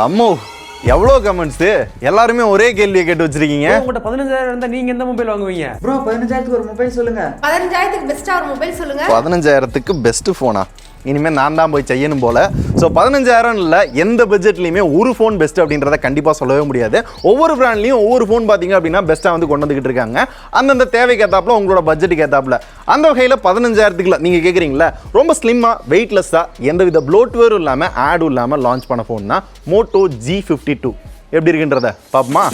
அம்மோ எவ்வளோ கமெண்ட்ஸ் எல்லாருமே ஒரே கேள்வியை கேட்டு வச்சிருக்கீங்க. உங்கள்கிட்ட 15,000 இருந்தா நீங்க எந்த மொபைல் வாங்குவீங்க? ப்ரோ 15,000க்கு ஒரு மொபைல் சொல்லுங்க. 15,000க்கு பெஸ்டா ஒரு மொபைல் சொல்லுங்க. 15,000க்கு பெஸ்ட் ஃபோனா? இனிமேல் நான் தான் போய் செய்யணும் போல. ஸோ 15,000 இல்லை, எந்த பட்ஜெட்லையுமே ஒரு ஃபோன் பெஸ்ட் அப்படின்றத கண்டிப்பாக சொல்லவே முடியாது. ஒவ்வொரு பிராண்ட்லையும் ஒவ்வொரு ஃபோன் பார்த்தீங்க அப்படின்னா பெஸ்ட்டாக வந்து கொண்டு வந்துக்கிட்டு இருக்காங்க. அந்தந்த தேவைக்கு ஏற்றாப்புல உங்களோட பட்ஜெட்டுக்கு ஏற்றாப்புல. அந்த வகையில் 15,000க்குள்ள நீங்கள் கேட்குறீங்களா, ரொம்ப ஸ்லிம்மாக வெயிட்லெஸ்ஸாக எந்தவித ப்ளோட்வேரும் இல்லாமல் ஆடும் இல்லாமல் லான்ச் பண்ண ஃபோன் தான் மோட்டோ G52. எப்படி இருக்குன்றத பாப்போமா?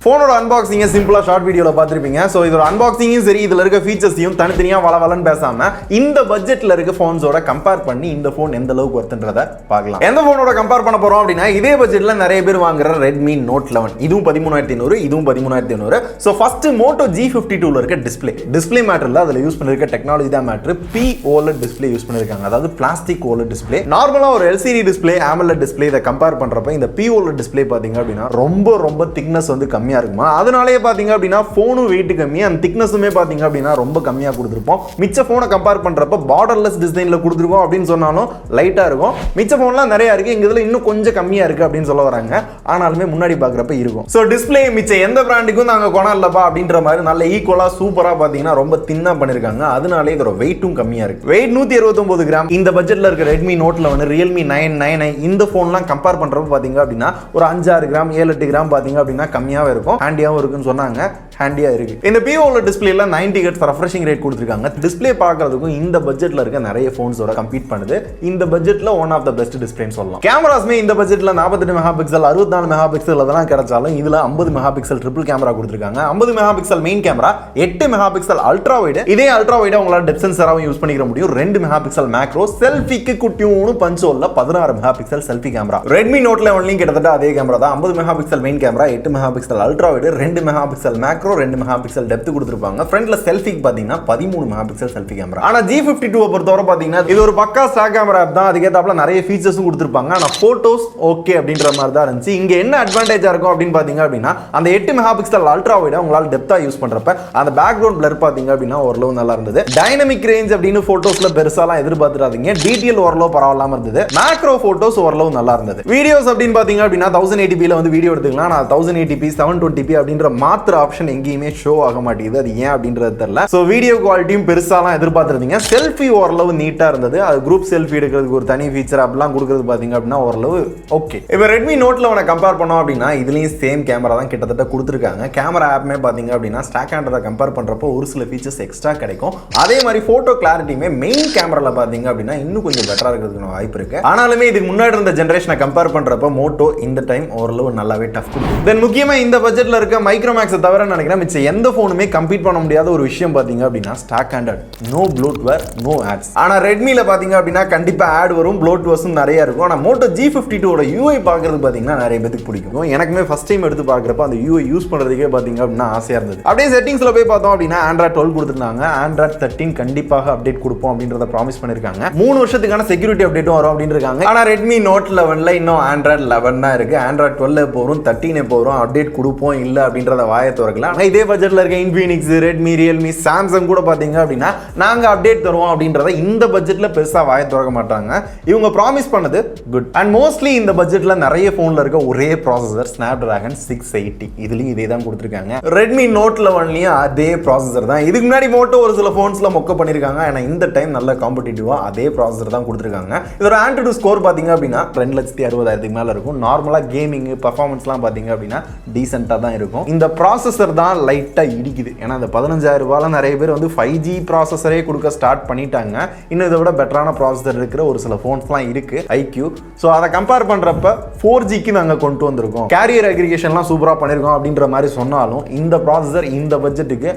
ஃபோனோட அன்பாக்சிங்கை சிம்பிளாக ஷார்ட் வீடியோவில் பார்த்துருப்பீங்க. ஸோ இதோட அன்பாக்சிங்கும் சரி, இதில் இருக்க ஃபீச்சர்ஸையும் தனித்தனியாக வளவலன்னு பேசாமல் இந்த பட்ஜெட்டில் இருக்க ஃபோன்ஸோட கம்பேர் பண்ணி இந்த ஃபோன் எந்த அளவுக்கு ஒர்த்துன்றதை பார்க்கலாம். எந்த ஃபோனோட கம்பேர் பண்ண போகிறோம் அப்படின்னா, இதே பட்ஜெட்டில் நிறைய பேர் வாங்குற ரெட்மி நோட் 11, இதுவும் 13,500, இதுவும் 13,500. ஸோ ஃபர்ஸ்ட் மோட்டோ G52ல இருக்க டிஸ்பிளே மேட்டரில் அதில் யூஸ் பண்ணிருக்க டெக்னாலஜி தான் மேட்ரு. POLED டிஸ்பிளே யூஸ் பண்ணியிருக்காங்க, அதாவது பிளாஸ்டிக் OLED டிஸ்பிளே. நார்மலாக ஒரு LCD டிஸ்பிளே, AMOLED டிஸ்பிளே இதை கம்பேர் பண்ணுறப்ப இந்த POLED டிஸ்பிளே பார்த்தீங்க அப்படின்னா ரொம்ப திக்னஸ் வந்து கம்மியாக இருக்குமா. அதனாலேயே பாத்தீங்க அப்படின்னா போனும் வெயிட் கம்மி, அந்த திக்னஸுமே பாத்தீங்க அப்படின்னா ரொம்ப கம்மியா கொடுத்துருப்போம். மிச்ச போனை கம்பேர் பண்றப்ப பார்டர்லெஸ் டிசைன்ல கொடுத்துருக்கோம் அப்படின்னு சொன்னாலும் லைட்டா இருக்கும். மிச்ச போன்லாம் நிறைய இருக்கு, இங்க இதுல இன்னும் கொஞ்சம் கம்மியா இருக்கு அப்படின்னு சொல்ல வராங்க. ஆனாலுமே முன்னாடி பாக்குறப்ப இருக்கும். சோ டிஸ்பிளே மிச்ச எந்த பிராண்டுக்கும் நாங்க கொணம் இல்லப்பா அப்படின்ற மாதிரி நல்ல ஈக்குவலா சூப்பரா பாத்தீங்கன்னா ரொம்ப தின்னா பண்ணிருக்காங்க. அதனாலே இதோட வெயிட்டும் கம்மியா இருக்கு. Weight 169 gram. இந்த பட்ஜெட்ல இருக்க ரெட்மி நோட் 11, ரியல்மி 999 இந்த போன்லாம் கம்பேர் பண்றப்ப பாத்தீங்க அப்படின்னா ஒரு 5-6 கிராம் 7-8 கிராம் பாத்தீங்க அப்படின்னா கம்மியாவே இருக்கும். ஹேண்டியாவும் இருக்குன்னு சொன்னாங்க, ஹேண்டியா இருக்கு. இந்த POLED டிஸ்பிளேல 90 Hz ரெஃப்ரெஷிங் ரேட் கொடுத்திருக்காங்க. டிஸ்பிளே பார்க்கிறதுக்கும் இந்த பட்ஜெட்ல இருக்க நிறைய போன்ஸோட கம்பீட் பண்ணுது. இந்த பட்ஜெட்ல ஒன் ஆஃப் த பெஸ்ட் டிஸ்பிளேன்னு சொல்லலாம். கேமராஸ்மே இந்த பட்ஜெட்ல 48 மெகா பிக்சல், 64 மெகா பிக்சல் அதெல்லாம் கிடைச்சாலும் இதுல 50 மெகா பிக்சல் ட்ரிபிள் கேமரா கொடுத்திருக்காங்க. 50 megapixel main camera, 8 megapixel ultra wide. இதே அல்ட்ரா வைட் உங்களால டெப்த் சென்சாராவும் யூஸ் பண்ணிக்க முடியும். 2 மெகா பிக்சல் மேக்ரோ, செல்ஃபிக்கு குட்டியூனு பஞ்சோல்ல 16 megapixel selfie camera. Redmi Note 11 கிட்டத்தட்ட அதே கேமரா தான். 50 megapixel main camera, 8 megapixel ultra wide, 2 megapixel macro, 2 megapixel depth கொடுத்திருப்பாங்க. ஃப்ரண்ட்ல செல்ஃபிக்கு பாத்தீங்கன்னா 13 மெகா பிக்சல் செல்ஃபி கேமரா. ஆனா G52 பொறுத்தவரை பாத்தீங்கன்னா இது ஒரு பக்கா ஸ்டாக் கேமரா ஆப் தான். அதுக்கேத்தாப்புல நிறைய ஃபீச்சர்ஸும் கொடுத்திருப்பாங்க. ஆனா போட்டோஸ் ஓகே அப்படின்ற மாதிரி தான் இருந்துச்சு. இங்க என்ன அட்வான்டேஜா இருக்கும் அப்படின்னு பாத்தீங்க அப்படின்னா, அந்த 8 மெகா பிக்சல் அல்ட்ரா வைட் உங்களால டெப்தா யூஸ் பண்றப்ப அந்த பேக்ரவுண்ட் பிளர் பாத்தீங்க அப்படின்னா ஓரளவு நல்லா இருந்தது. டைனமிக் ரேஞ்ச் அப்படின்னு போட்டோஸ்ல பெருசாலாம் எதிர்பார்த்துறாதீங்க. டீடைல் ஓரளவு பரவாயில்லாம இருந்தது. மேக்ரோ போட்டோஸ் ஓரளவு நல்லா இருந்தது. வீடியோஸ் அப்படின்னு பாத்தீங்க அப்படின்னா 1080p ல வந்து வீடியோ எடுத்துக்கலாம். ஆனா 1080p 720p அப்படின்ற மாத்திர ஆப்ஷன் எங்கேயுமே ஷோ ஆக மாட்டேங்குது. அது ஏன் அப்படின்றது தெரியல. சோ வீடியோ குவாலிட்டியும் பெருசாலாம் எதிர்பார்த்திருந்தீங்க. செல்ஃபி ஓரளவு நீட்டா இருந்தது. அது குரூப் செல்ஃபி எடுக்கிறதுக்கு ஒரு தனி ஃபீச்சர் அப்படிலாம் கொடுக்கிறது பாத்தீங்க அப்படின்னா ஓரளவு ஓகே. இப்போ ரெட்மி நோட் 11 கம்பேர் பண்ணோம் அப்படின்னா இதுலயும் சேம் கேமரா தான் கிட்டத்தட்ட கொடுத்துருக்காங்க. கேமரா ஆப்மே பாத்தீங்க அப்படின்னா ஸ்டாக் ஆண்டரை கம்பேர் பண்றப்போ ஒரு சில ஃபீச்சர்ஸ் எக்ஸ்ட்ரா கிடைக்கும். அதே மாதிரி போட்டோ கிளாரிட்டியுமே மெயின் கேமரால பாத்தீங்க அப்படின்னா இன்னும் கொஞ்சம் பெட்டரா இருக்கிறதுக்கு வாய்ப்பு இருக்கு. ஆனாலுமே இதுக்கு முன்னாடி இருந்த ஜெனரேஷனை கம்பேர் பண்றப்ப மோட்டோ இந்த டைம் ஓரளவு நல்லாவே டஃப் கொடுக்கும். தென் முக்கியமா இந்த பட்ஜெட்ல இருக்க மைக்ரோமேக்ஸை தவிர நினைக்கிறேன் மிச்ச எந்த போனுமே கம்பீட் பண்ண முடியாத ஒரு விஷயம் பாத்தீங்க அப்படின்னா stock android. No bloatware, no ads. ஆனா ரெட்மில பாத்தீங்க அப்படின்னா கண்டிப்பா ஆட் வரும், ப்ளோட்வேர்ஸும் நிறைய இருக்கும். ஆனா மோட்டோ G52 ஓட UI பார்க்கிறது பாத்தீங்கன்னா நிறைய பேருக்கு பிடிக்கும். எனக்குமே ஃபர்ஸ்ட் டைம் எடுத்து பார்க்கறப்ப அந்த UI யூஸ் பண்றதுக்கே பாத்தீங்க அப்படின்னா ஆசையா இருந்தது. அப்படியே செட்டிங்ஸ்ல போய் பார்த்தோம் அப்படின்னா Android 12 கொடுத்திருந்தாங்க. Android 13 கண்டிப்பாக அப்டேட் கொடுப்போம் அப்படின்றத ப்ராமிஸ் பண்ணிருக்காங்க. 3 வருஷத்துக்கான செக்யூரிட்டி அப்டேட்டும் வரும் அப்படின்னு இருக்காங்க. ஆனா ரெட்மி நோட் 11ல இன்னும் Android 11 தான் இருக்கு. Android 12 எப்போ வரும், 13 எப்போ வரும், அப்டேட் கொடுப்போம் இல்ல அப்படின்றத வாயை திறக்கலாம். ஆனா இதே பட்ஜெட்ல இருக்க Infinix, Redmi, Realme, Samsung கூட பாத்தீங்க அப்படின்னா நாங்க அப்டேட் தருவோம் அப்படின்றத இந்த பட்ஜெட்ல பெருசா வாயை திறக்க மாட்டாங்க. இவங்க ப்ராமிஸ் பண்ணது குட். அண்ட் மோஸ்ட்லி இந்த பட்ஜெட்ல நிறைய போன்ல இருக்க ஒரே ப்ராசஸர் Snapdragon 680. இதுலயும் இதே தான் கொடுத்திருக்காங்க. Redmi Note 11லயும் அதே ப்ராசஸர் தான். இதுக்கு முன்னாடி மோட்டோ ஒரு சில போன்ஸ்ல மொக்க பண்ணிருக்காங்க. ஆனா இந்த டைம் நல்ல காம்படிட்டிவா அதே ப்ராசஸர் தான் கொடுத்திருக்காங்க. இதோட Antutu ஸ்கோர் பாத்தீங்க அப்படின்னா 2,60,000 மேல இருக்கும். நார்மலா கேமிங் பெர்ஃபார்மன்ஸ்லாம் பாத்தீங்க அப்படின்னா டீசென்ட்டா தான் இருக்கும். இந்த ப்ராசஸர் தான் லைட்டா இடிக்குது. ஏன்னா அந்த 15,000 ரூபாயில நிறைய பேர் வந்து 5G ப்ராசஸரே கொடுக்க ஸ்டார்ட் பண்ணிட்டாங்க. இன்னும் இதை விட பெட்டரான ப்ராசஸர் இருக்கிற ஒரு சில போன்ஸ்லாம் இருக்கு IQ. ஸோ அதை கம்பேர் பண்றப்ப 4Gக்கு நாங்கள் கொண்டு வந்திருக்கோம், கேரியர் அக்ரிகேஷன்லாம் சூப்பராக பண்ணியிருக்கோம் அப்படின்ற மாதிரி சொன்னாலும் இந்த ப்ராசஸர் இந்த பட்ஜெட்டுக்கு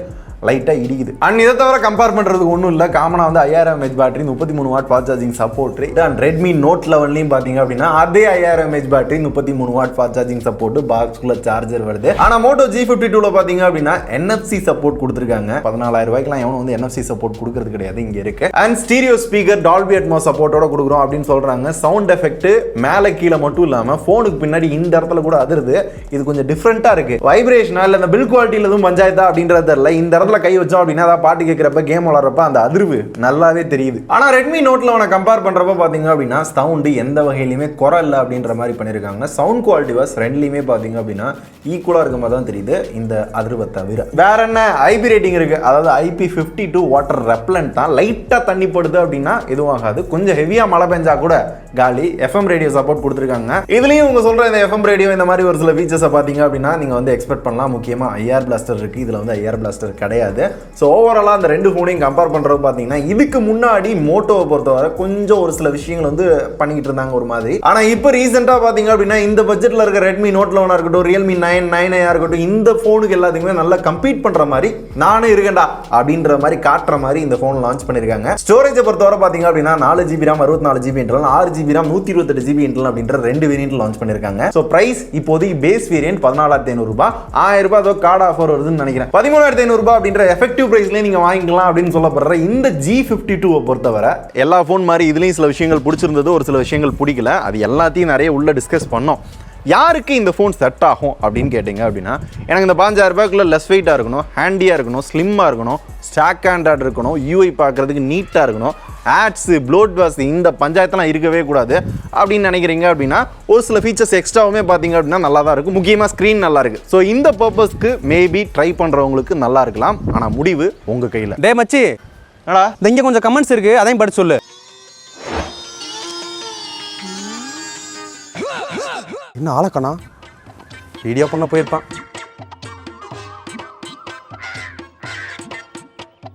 லைட்டாக இடிக்குது. அண்ட் இதை தவிர கம்பேர் பண்ணுறதுக்கு ஒன்றும் இல்லை. காமனாக வந்து 5000 mAh battery, 33 watt fast charging support. And Redmi Note 11லையும் பார்த்தீங்க அப்படின்னா அதே 5000 mAh battery, 33 watt fast charging support, பாக்ஸ்குள்ள சார்ஜர் வருது. ஆனால் மோட்டோ G52ல பார்த்தீங்க அப்படின்னா NFC சப்போர்ட் கொடுத்துருக்காங்க. 14000 ரூபாய்க்குலாம் எவனும் வந்து NFC சப்போர்ட் கொடுக்கறது கிடையாது, இங்கே இருக்கு. And stereo speaker Dolby Atmos சப்போர்ட்டோட கொடுக்குறோம் அப்படின்னு சொல்றாங்க. சவுண்ட் எஃபெக்ட் மேலே கீழே மட்டும் இல்லாமல் ஃபோனுக்கு பின்னாடி இந்த இடத்துல கூட அதிருது. இது கொஞ்சம் டிஃப்ரெண்ட்டாக இருக்கு. வைப்ரேஷனா இல்லை இந்த பில் குவாலிட்டியில் எதுவும் பஞ்சாயத்தா அப்படின்றது தெரியல. இந்த இடத்துல கை வச்சோம் அப்படின்னா அதாவது பாட்டு கேட்குறப்ப கேம் விளாட்றப்ப அந்த அதிர்வு நல்லாவே தெரியுது. ஆனால் ரெட்மி நோட்டில் அவனை கம்பேர் பண்ணுறப்ப பார்த்தீங்க அப்படின்னா சவுண்டு எந்த வகையிலுமே குறை இல்லை அப்படின்ற மாதிரி பண்ணியிருக்காங்க. சவுண்ட் குவாலிட்டி வாஸ் ரெண்டுலையுமே பார்த்தீங்க அப்படின்னா ஈக்குவலாக இருக்க மாதிரி தான் தெரியுது இந்த அதிர்வை தவிர. வேற என்ன ஐபி ரேட்டிங் இருக்கு, அதாவது IP52 வாட்டர் ரெப்லண்ட் தான். லைட்டாக தண்ணி படுது அப்படின்னா எதுவும் ஆகாது. கொஞ்சம் ஹெவியாக மழை பெஞ்சா கூட காலி. எஃப்எம் ரேடியோ சப்போர்ட் கொடுத்துருக்காங்க. இதுலேயும் உங்க சொல்ற இந்த எஃப்எம் ரேடியோ இந்த மாதிரி ஒரு சில ஃபீச்சர்ஸை பார்த்தீங்க அப்படின்னா நீங்கள் வந்து எக்ஸ்பெக்ட் பண்ணலாம். முக்கியமாக ஐஆர் பிளாஸ்டர் இருக்குது, இதில் வந்து ஐஆர் பிளாஸ்டர் கிடையாது. ஸோ ஓவராலாக அந்த ரெண்டு ஃபோனையும் கம்பேர் பண்ணுறது பார்த்தீங்கன்னா இதுக்கு முன்னாடி மோட்டோவை பொறுத்தவரை கொஞ்சம் ஒரு சில விஷயங்கள் வந்து பண்ணிக்கிட்டு இருந்தாங்க ஒரு மாதிரி. ஆனால் இப்போ ரீசெண்டாக பார்த்தீங்க அப்படின்னா இந்த பட்ஜெட்டில் இருக்க ரெட்மி நோட் 11 இருக்கட்டும், ரியல்மி 9 இருக்கட்டும், இந்த ஃபோனுக்கு எல்லாத்துக்குமே நல்லா கம்பீட் பண்ணுற மாதிரி நானும் இருக்கேன்டா அப்படின்ற மாதிரி காட்டுற மாதிரி இந்த ஃபோன் லான்ச் பண்ணியிருக்காங்க. ஸ்டோரேஜை பொறுத்தவரை பார்த்தீங்க அப்படின்னா 4GB RAM 64GB internal, 6GB RAM 128GB internal அப்படின்ற ரெண்டு வேரியன்ட் லான்ச் பண்ணியிருக்காங்க. ஸோ பிரைஸ் இப்போதைக்கு பேஸ் வேரியன்ட் 14500 ரூபாய், 1000 ரூபாய் அதோ கார்டு ஆஃபர் வருதுன்னு நினைக்கிறேன். 13500 ரூபாய் அப்படின்ற எஃபெக்டிவ் பிரைஸ்லேயே நீங்கள் வாங்கிக்கலாம் அப்படின்னு சொல்லப்படுற இந்த G52 பொறுத்தவரை எல்லா ஃபோன் மாதிரி இதுலேயும் சில விஷயங்கள் பிடிச்சிருந்தது, ஒரு சில விஷயங்கள் பிடிக்கல. அது எல்லாத்தையும் நிறைய உள்ள டிஸ்கஸ் பண்ணோம். யாருக்கு இந்த ஃபோன் செட் ஆகும் அப்படின்னு கேட்டிங்க அப்படின்னா எனக்கு இந்த 5000 ரூபாய்க்குள்ள லெஸ் வெயிட்டாக இருக்கணும், ஹேண்டியாக இருக்கணும், ஸ்லிம்மாக இருக்கணும், ஸ்டாக் ஹேண்டட் இருக்கணும், யூஐ பார்க்குறதுக்கு நீட்டாக இருக்கணும், ஆட்ஸு ப்ளோட்வாஸ் இந்த பஞ்சாயத்தெல்லாம் இருக்கவே கூடாது அப்படின்னு நினைக்கிறீங்க அப்படின்னா ஒரு சில ஃபீச்சர்ஸ் எக்ஸ்ட்ராவுமே பார்த்தீங்க அப்படின்னா நல்லா தான் இருக்கும். முக்கியமாக ஸ்க்ரீன் நல்லா இருக்குது. ஸோ இந்த பர்பஸ்க்கு மேபி ட்ரை பண்ணுறவங்களுக்கு நல்லா இருக்கலாம். ஆனால் முடிவு உங்கள் கையில். டே மச்சி, என்னடா இங்கே கொஞ்சம் கமெண்ட்ஸ் இருக்கு, அதையும் படிச்சு சொல்லு. என்ன ஆளக்கண்ணா வீடியோ பண்ண போயிருப்பான்.